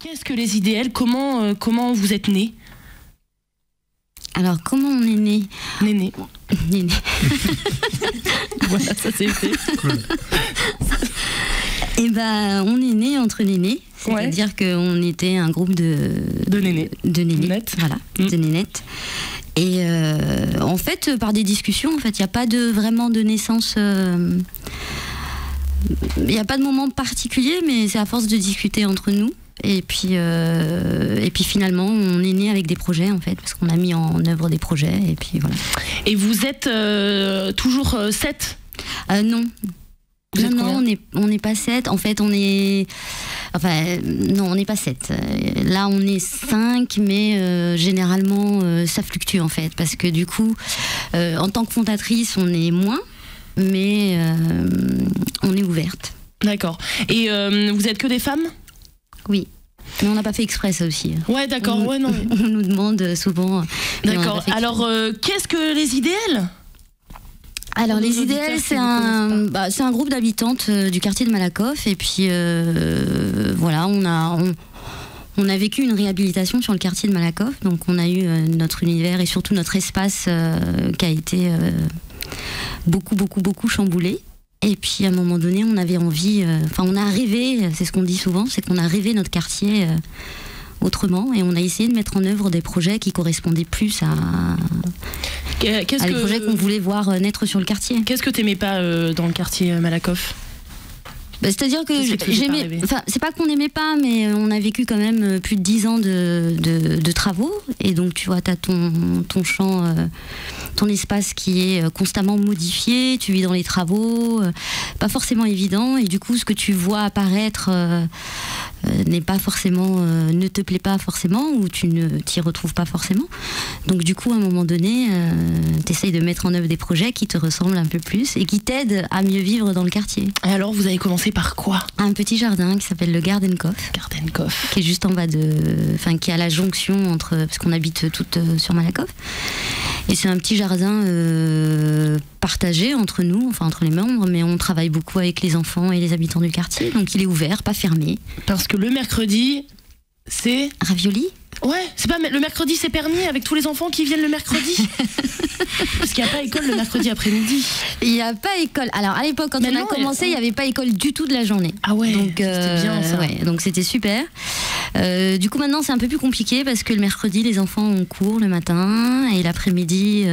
Qu'est-ce que les IDL? Comment vous êtes nés? Alors, comment on est né? Néné. Néné. Voilà, ça c'est fait. Cool. Et ben, on est né entre nénés. C'est-à-dire qu'on était un groupe de nénés. De nénés. Net. Voilà, de nénettes. Et en fait, par des discussions, en fait, il n'y a pas vraiment de naissance. Il n'y a pas de moment particulier, mais c'est à force de discuter entre nous. Et puis finalement, on est né avec des projets, en fait, parce qu'on a mis en œuvre des projets. Et puis voilà. Et vous êtes toujours 7? Non. Non, on n'est pas 7. En fait, on n'est pas 7. Là, on est 5, mais généralement, ça fluctue, en fait. Parce que du coup, en tant que fondatrice, on est moins, mais on est ouverte. D'accord. Et vous êtes que des femmes? Oui. Mais on n'a pas fait exprès, ça aussi. Ouais, d'accord. On nous demande souvent. D'accord. Alors, qu'est-ce que les IDL? Alors les IDL, c'est un groupe d'habitantes du quartier de Malakoff. Et puis voilà, on a vécu une réhabilitation sur le quartier de Malakoff. Donc on a eu notre univers et surtout notre espace qui a été beaucoup chamboulé. Et puis à un moment donné, on avait envie, on a rêvé, c'est ce qu'on dit souvent, c'est qu'on a rêvé notre quartier autrement, et on a essayé de mettre en œuvre des projets qui correspondaient plus à des projets qu'on voulait voir naître sur le quartier. Qu'est-ce que t'aimais pas dans le quartier Malakoff? C'est-à-dire que j'aimais, c'est pas qu'on n'aimait pas, mais on a vécu quand même plus de 10 ans de travaux, et donc tu vois, t'as ton champ, ton espace qui est constamment modifié, tu vis dans les travaux, pas forcément évident, et du coup ce que tu vois apparaître n'est pas forcément, ne te plaît pas forcément, ou tu ne t'y retrouves pas forcément. Donc du coup à un moment donné, t'essayes de mettre en œuvre des projets qui te ressemblent un peu plus et qui t'aident à mieux vivre dans le quartier. Et alors vous avez commencé par quoi? Un petit jardin qui s'appelle le Gardenkoff. Gardenkoff. Qui est juste en bas qui est à la jonction entre, parce qu'on habite toutes sur Malakoff. Et c'est un petit jardin partagé entre nous, entre les membres, mais on travaille beaucoup avec les enfants et les habitants du quartier, donc il est ouvert, pas fermé. Parce que le mercredi, c'est... Ravioli? Ouais, c'est pas le mercredi, c'est permis avec tous les enfants qui viennent le mercredi. Parce qu'il n'y a pas école le mercredi après-midi. Il n'y a pas école. Alors à l'époque, quand on a commencé, il n'y avait pas école du tout de la journée. Ah ouais, donc c'était bien ça. Ouais, donc c'était super. Du coup maintenant c'est un peu plus compliqué parce que le mercredi les enfants ont cours le matin et l'après-midi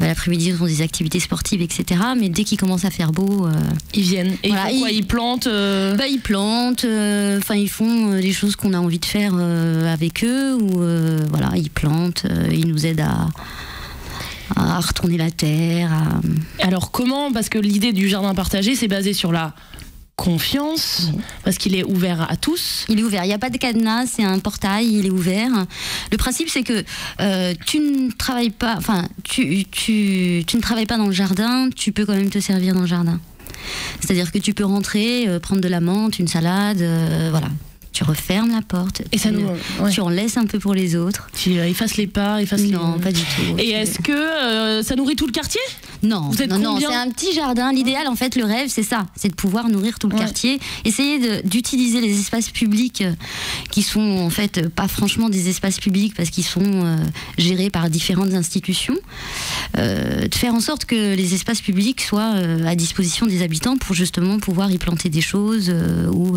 ils ont des activités sportives, etc. Mais dès qu'il commence à faire beau, ils viennent. Et voilà, ils plantent ils plantent, ils font les choses qu'on a envie de faire avec eux, ou ils plantent, ils nous aident à retourner la terre. Alors comment? Parce que l'idée du jardin partagé, c'est basé sur la confiance, parce qu'il est ouvert à tous. Il est ouvert, il n'y a pas de cadenas, c'est un portail, il est ouvert. Le principe c'est que tu ne travailles pas, tu ne travailles pas dans le jardin, tu peux quand même te servir dans le jardin. C'est-à-dire que tu peux rentrer, prendre de la menthe, une salade, voilà. Tu refermes la porte, et tu en laisses un peu pour les autres. Tu effaces les pas, Non, pas du tout. Et est-ce que ça nourrit tout le quartier? Non, c'est un petit jardin. L'idéal, en fait, le rêve, c'est ça, c'est de pouvoir nourrir tout le quartier. Essayer d'utiliser les espaces publics qui sont en fait pas franchement des espaces publics parce qu'ils sont gérés par différentes institutions. De faire en sorte que les espaces publics soient à disposition des habitants pour justement pouvoir y planter des choses ou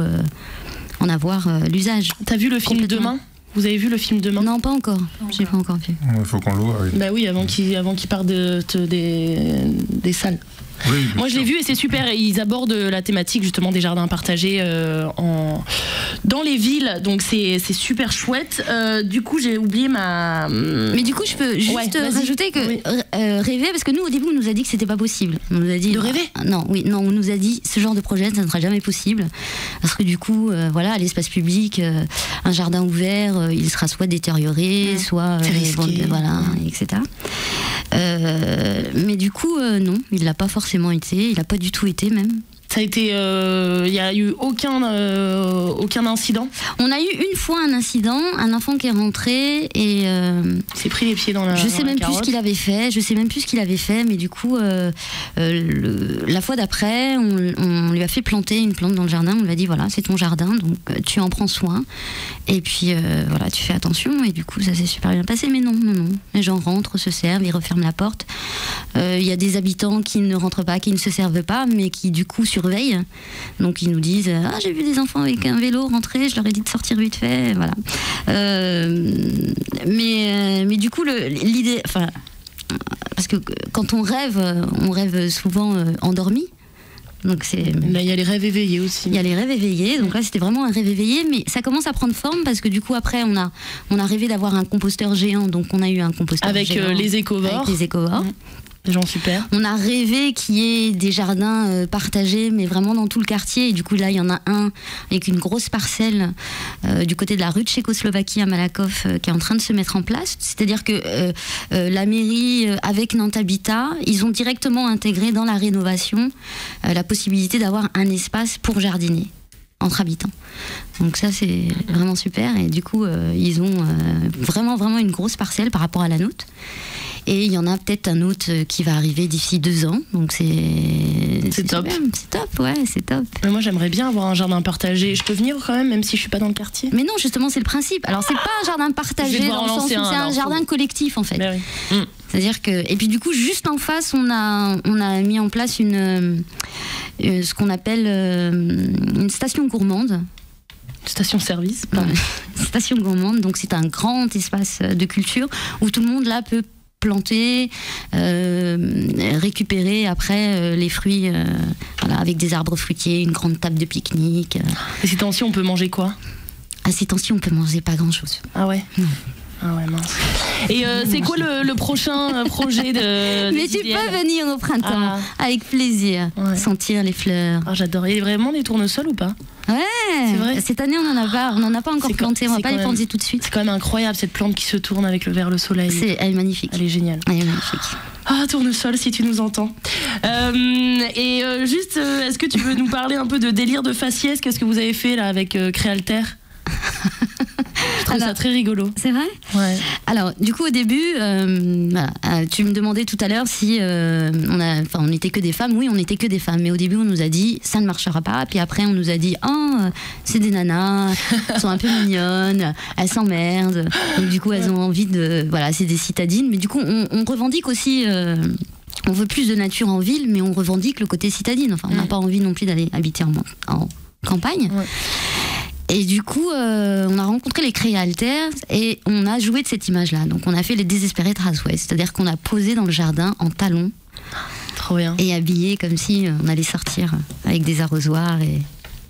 en avoir l'usage. T'as vu le film Demain? Vous avez vu le film Demain? Non, pas encore. J'ai pas encore vu. Il faut qu'on l'ouvre. Oui. Bah oui, avant qu'il parte des salles. Oui, moi je l'ai vu et c'est super. Ils abordent la thématique justement des jardins partagés dans les villes, donc c'est super chouette. Du coup j'ai oublié Mais du coup je peux juste rajouter que rêver, parce que nous au début on nous a dit que c'était pas possible. On nous a dit de rêver. Non, on nous a dit ce genre de projet ça ne sera jamais possible parce que du coup à l'espace public, un jardin ouvert, il sera soit détérioré, soit risqué, etc. Mais du coup non, il l'a pas forcément été, il a pas du tout été même. Ça a été, il n'y a eu aucun incident. On a eu une fois un incident, un enfant qui est rentré et s'est pris les pieds dans la. Je sais même plus ce qu'il avait fait. Mais du coup, la fois d'après, on lui a fait planter une plante dans le jardin. On lui a dit voilà, c'est ton jardin, donc tu en prends soin. Et puis voilà, tu fais attention. Et du coup, ça s'est super bien passé. Mais non. Les gens rentrent, se servent, ils referment la porte. Il y a des habitants qui ne rentrent pas, qui ne se servent pas, mais qui du coup surveillent. Donc ils nous disent ah, j'ai vu des enfants avec un vélo rentrer, je leur ai dit de sortir vite fait, voilà. Mais du coup l'idée, enfin, parce que quand on rêve souvent endormi. Donc là, il y a les rêves éveillés aussi. Il y a les rêves éveillés. Donc là, c'était vraiment un rêve éveillé, mais ça commence à prendre forme parce que du coup, après, on a rêvé d'avoir un composteur géant. Donc on a eu un composteur géant avec les écovores. Avec les écovores. Des gens super. On a rêvé qu'il y ait des jardins partagés, mais vraiment dans tout le quartier. Et du coup, là, il y en a un avec une grosse parcelle du côté de la rue de Tchécoslovaquie à Malakoff qui est en train de se mettre en place. C'est-à-dire que la mairie, avec Nantes Habitat, ils ont directement intégré dans la rénovation la possibilité d'avoir un espace pour jardiner entre habitants. Donc ça, c'est vraiment super. Et du coup, ils ont vraiment une grosse parcelle par rapport à la nôtre. Et il y en a peut-être un autre qui va arriver d'ici 2 ans. Donc c'est top. C'est top, ouais, c'est top. Mais moi, j'aimerais bien avoir un jardin partagé. Je peux venir quand même si je suis pas dans le quartier. Mais non, justement, c'est le principe. Alors, c'est pas un jardin partagé dans le sens où c'est un jardin collectif, en fait. Ben oui. C'est-à-dire que... Et puis du coup, juste en face, on a mis en place ce qu'on appelle une station gourmande. Station-service. Station gourmande. Donc c'est un grand espace de culture où tout le monde là peut planter, récupérer après les fruits voilà, avec des arbres fruitiers, une grande table de pique-nique. Et ces temps-ci, on peut manger quoi? À ces temps-ci, on peut manger pas grand-chose. Ah ouais? Ah ouais, mince. Et c'est quoi le prochain projet de Mais tu peux venir au printemps, avec plaisir, sentir les fleurs. Ah, j'adore. Il y a vraiment des tournesols ou pas? Ouais, c'est vrai. Cette année, on n'en a pas encore planté, on va pas les planter tout de suite. C'est quand même incroyable, cette plante qui se tourne vers le soleil. Elle est magnifique. Elle est géniale. Elle est magnifique. Ah, tournesol, si tu nous entends. Juste, est-ce que tu veux nous parler un peu de délire de faciès? Qu'est-ce que vous avez fait là avec Créalter? Je trouve ça très rigolo. C'est vrai? Ouais. Alors, du coup, au début, tu me demandais tout à l'heure si on n'était que des femmes. Oui, on n'était que des femmes. Mais au début, on nous a dit, ça ne marchera pas. Puis après, on nous a dit, c'est des nanas, elles sont un peu mignonnes, elles s'emmerdent. Donc, du coup, elles ont envie de... Voilà, c'est des citadines. Mais du coup, on revendique aussi... on veut plus de nature en ville, mais on revendique le côté citadine. Enfin, on n'a pas envie non plus d'aller habiter en campagne. Ouais. Et du coup, on a rencontré les Créalters et on a joué de cette image-là. Donc, on a fait les Desperate Housewives, c'est-à-dire qu'on a posé dans le jardin en talons. Trop bien. Et habillé comme si on allait sortir avec des arrosoirs. Et...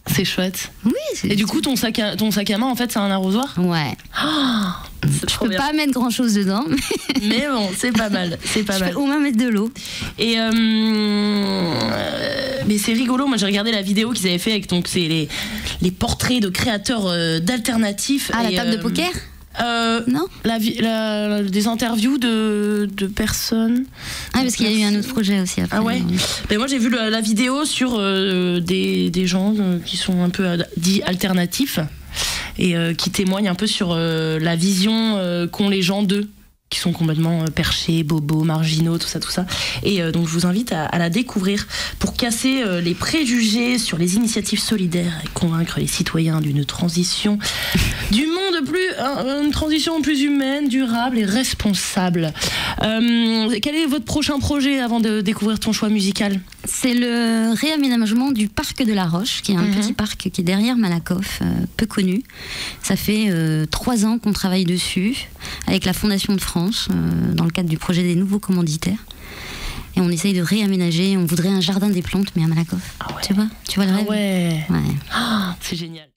C'est chouette. Oui. Et du coup, ton sac à main, en fait, c'est un arrosoir? Ouais. Je peux pas mettre grand-chose dedans. Mais bon, c'est pas mal. C'est pas mal. Je peux au moins mettre de l'eau. Et mais c'est rigolo. Moi, j'ai regardé la vidéo qu'ils avaient fait avec c'est les portraits de créateurs d'alternatifs. Ah, la table de poker? Non. Des interviews de personnes. Ah, parce qu'il y a eu un autre projet aussi après. Ah ouais. Mais moi, j'ai vu la vidéo sur des gens qui sont un peu dits alternatifs et qui témoignent un peu sur la vision qu'ont les gens d'eux, qui sont complètement perchés, bobos, marginaux, tout ça. Et donc je vous invite à la découvrir pour casser les préjugés sur les initiatives solidaires et convaincre les citoyens d'une transition du monde une transition plus humaine, durable et responsable. Quel est votre prochain projet avant de découvrir ton choix musical? C'est le réaménagement du parc de la Roche, qui est un petit parc qui est derrière Malakoff, peu connu. Ça fait 3 ans qu'on travaille dessus avec la Fondation de France dans le cadre du projet des nouveaux commanditaires. Et on essaye de réaménager. On voudrait un jardin des plantes, mais à Malakoff. Ah ouais. Tu vois le rêve? Ah ouais. Ouais. Oh, c'est génial.